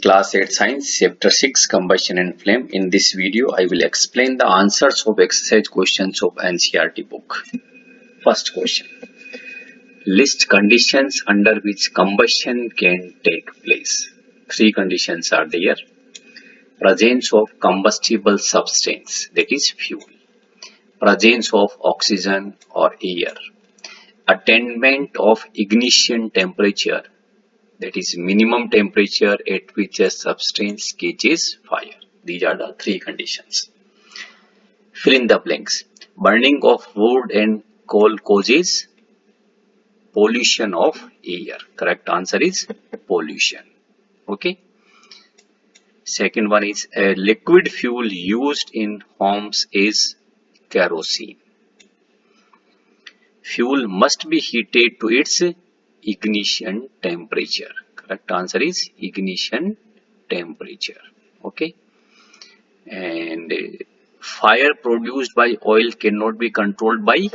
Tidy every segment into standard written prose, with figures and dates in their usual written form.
Class 8 Science, Chapter 6 Combustion and Flame. In this video, I will explain the answers of exercise questions of NCERT book. First question. List conditions under which combustion can take place. Three conditions are there. Presence of combustible substance, that is fuel. Presence of oxygen or air. Attainment of ignition temperature, that is minimum temperature at which a substance catches fire. These are the three conditions. Fill in the blanks. Burning of wood and coal causes pollution of air. Correct answer is pollution. Okay. Second one is a liquid fuel used in homes is kerosene. Fuel must be heated to its ignition temperature. Correct answer is ignition temperature. Okay. And fire produced by oil cannot be controlled by,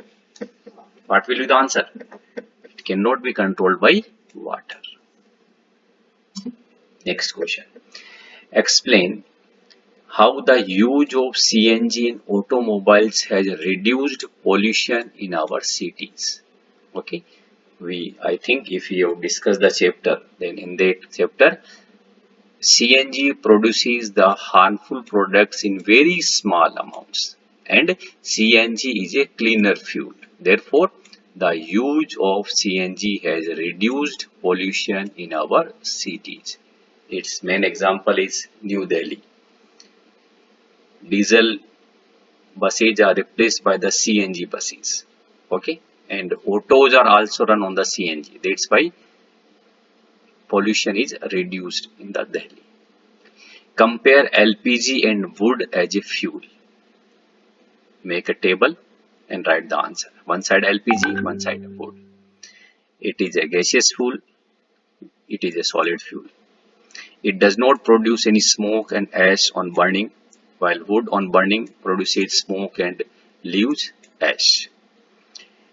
what will be the answer? It cannot be controlled by water. Next question. Explain how the use of CNG in automobiles has reduced pollution in our cities. Okay. I think if we have discussed the chapter, then in that chapter, CNG produces the harmful products in very small amounts, and CNG is a cleaner fuel. Therefore, the use of CNG has reduced pollution in our cities. Its main example is New Delhi. Diesel buses are replaced by the CNG buses. Okay. And autos are also run on the CNG. That's why pollution is reduced in the Delhi. Compare LPG and wood as a fuel. Make a table and write the answer. One side LPG, one side wood. It is a gaseous fuel. It is a solid fuel. It does not produce any smoke and ash on burning, while wood on burning produces smoke and leaves ash.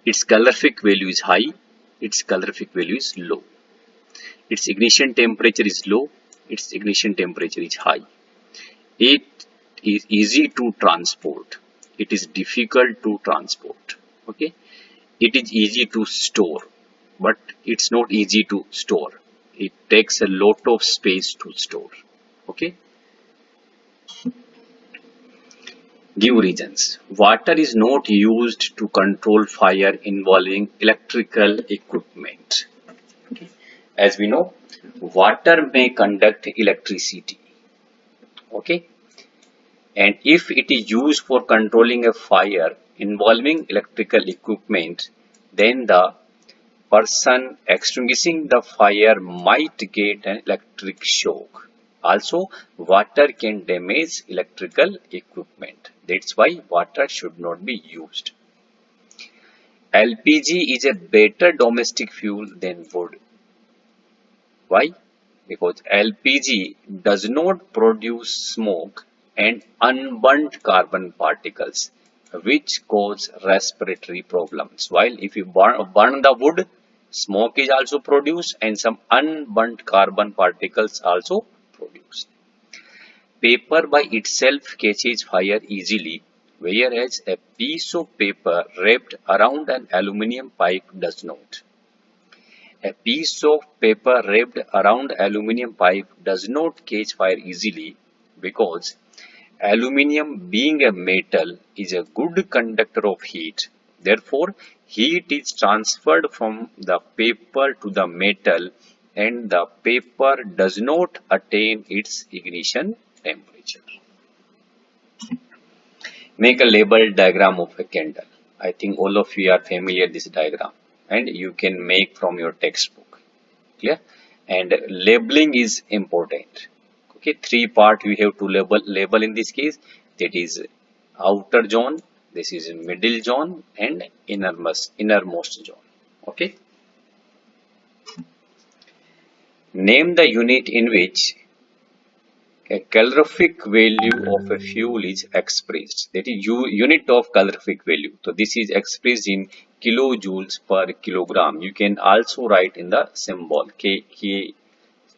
Its calorific value is high, its calorific value is low. Its ignition temperature is low, its ignition temperature is high. It is easy to transport, it is difficult to transport. Okay. It is easy to store, but it's not easy to store. It takes a lot of space to store. Okay. Give reasons. Water is not used to control fire involving electrical equipment. Okay. As we know, water may conduct electricity. Okay. And if it is used for controlling a fire involving electrical equipment, then the person extinguishing the fire might get an electric shock. Also, water can damage electrical equipment. That's why water should not be used. LPG is a better domestic fuel than wood. Why? Because LPG does not produce smoke and unburnt carbon particles, which cause respiratory problems. While if you burn the wood, smoke is also produced and some unburnt carbon particles also produced. Paper by itself catches fire easily, whereas a piece of paper wrapped around an aluminium pipe does not. A piece of paper wrapped around aluminium pipe does not catch fire easily because aluminium, being a metal, is a good conductor of heat. Therefore, heat is transferred from the paper to the metal and the paper does not attain its ignition temperature. Make a label diagram of a candle. I think all of you are familiar with this diagram and you can make from your textbook. Clear? And labeling is important. Okay, three part we have to label in this case. That is outer zone, this is middle zone and innermost zone. Okay. Name the unit in which a calorific value of a fuel is expressed. That is unit of calorific value. So this is expressed in kilojoules per kilogram. You can also write in the symbol K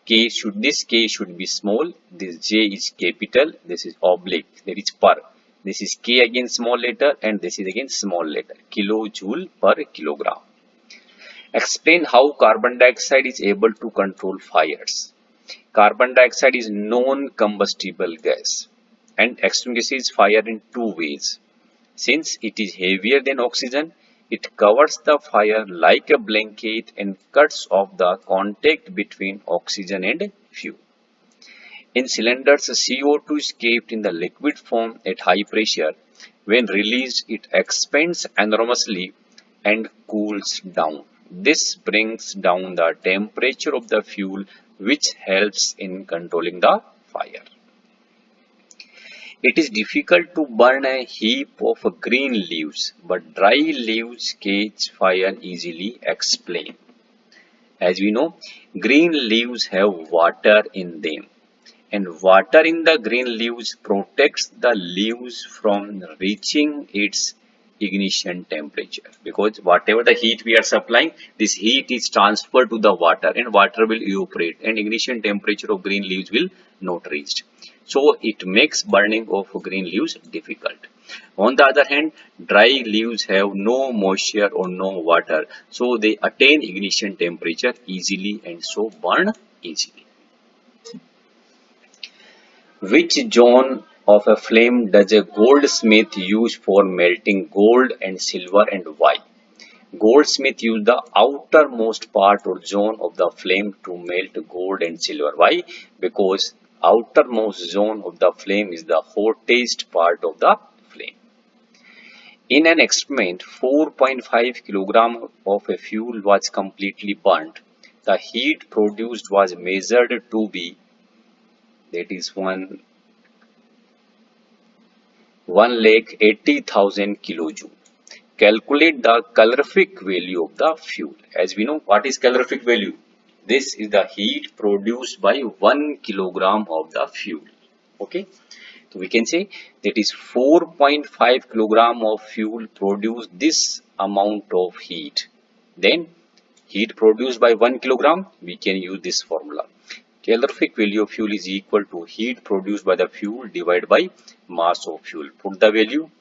This K should be small, this J is capital, this is oblique, that is per. This is K again small letter and this is again small letter, kilojoule per kilogram. Explain how carbon dioxide is able to control fires. Carbon dioxide is non-combustible gas and extinguishes fire in two ways. Since it is heavier than oxygen, it covers the fire like a blanket and cuts off the contact between oxygen and fuel. In cylinders, CO2 is kept in the liquid form at high pressure. When released, it expands enormously and cools down. This brings down the temperature of the fuel, which helps in controlling the fire. It is difficult to burn a heap of green leaves, but dry leaves catch fire easily. Explain. As we know, green leaves have water in them, and water in the green leaves protects the leaves from reaching its ignition temperature, because whatever the heat we are supplying, this heat is transferred to the water and water will evaporate and ignition temperature of green leaves will not reach. So it makes burning of green leaves difficult. On the other hand, dry leaves have no moisture or no water, so they attain ignition temperature easily and so burn easily. Which zone of a flame does a goldsmith use for melting gold and silver, and why? Goldsmith use the outermost part or zone of the flame to melt gold and silver. Why? Because outermost zone of the flame is the hottest part of the flame. In an experiment, 4.5 kg of a fuel was completely burnt. The heat produced was measured to be, that is 1,80,000 kilojoule. Calculate the calorific value of the fuel. As we know, what is calorific value? This is the heat produced by 1 kilogram of the fuel. Okay, so we can say that is 4.5 kilogram of fuel produce this amount of heat. Then heat produced by 1 kilogram, we can use this formula. Calorific value of fuel is equal to heat produced by the fuel divided by mass of fuel. Put the value.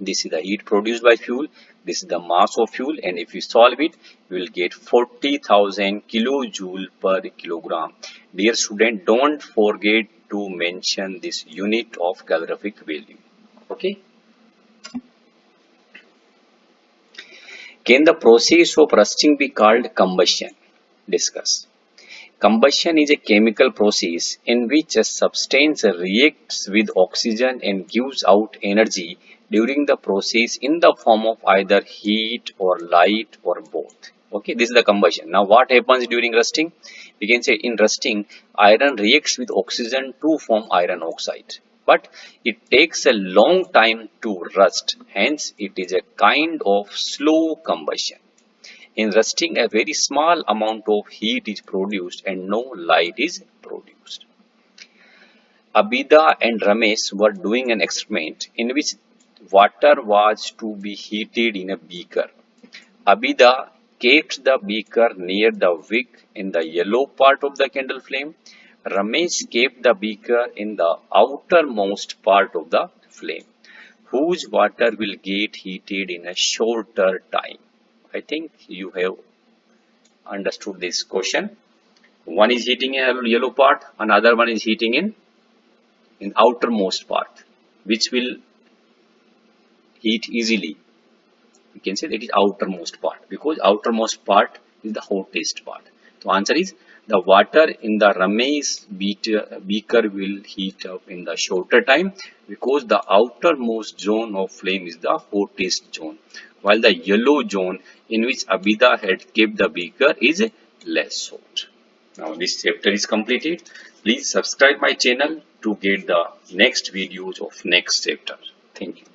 This is the heat produced by fuel. This is the mass of fuel, and if we solve it, we will get 40,000 kilojoule per kilogram. Dear student, don't forget to mention this unit of calorific value. Okay. Can the process of rusting be called combustion? Discuss. Combustion is a chemical process in which a substance reacts with oxygen and gives out energy during the process in the form of either heat or light or both. Okay, this is the combustion. Now what happens during rusting? We can say in rusting, iron reacts with oxygen to form iron oxide. But it takes a long time to rust, hence it is a kind of slow combustion. In rusting, a very small amount of heat is produced and no light is produced. Abida and Ramesh were doing an experiment in which water was to be heated in a beaker. Abida kept the beaker near the wick in the yellow part of the candle flame. Ramesh kept the beaker in the outermost part of the flame. Whose water will get heated in a shorter time? I think you have understood this question. One is heating in yellow part, another one is heating in outermost part. Which will heat easily? We can say that is outermost part, because outermost part is the hottest part. So answer is the water in the Ramesh beaker will heat up in the shorter time, because the outermost zone of flame is the hottest zone, while the yellow zone in which Abida had kept the beaker is less hot. Now this chapter is completed. Please subscribe my channel to get the next videos of next chapter. Thank you.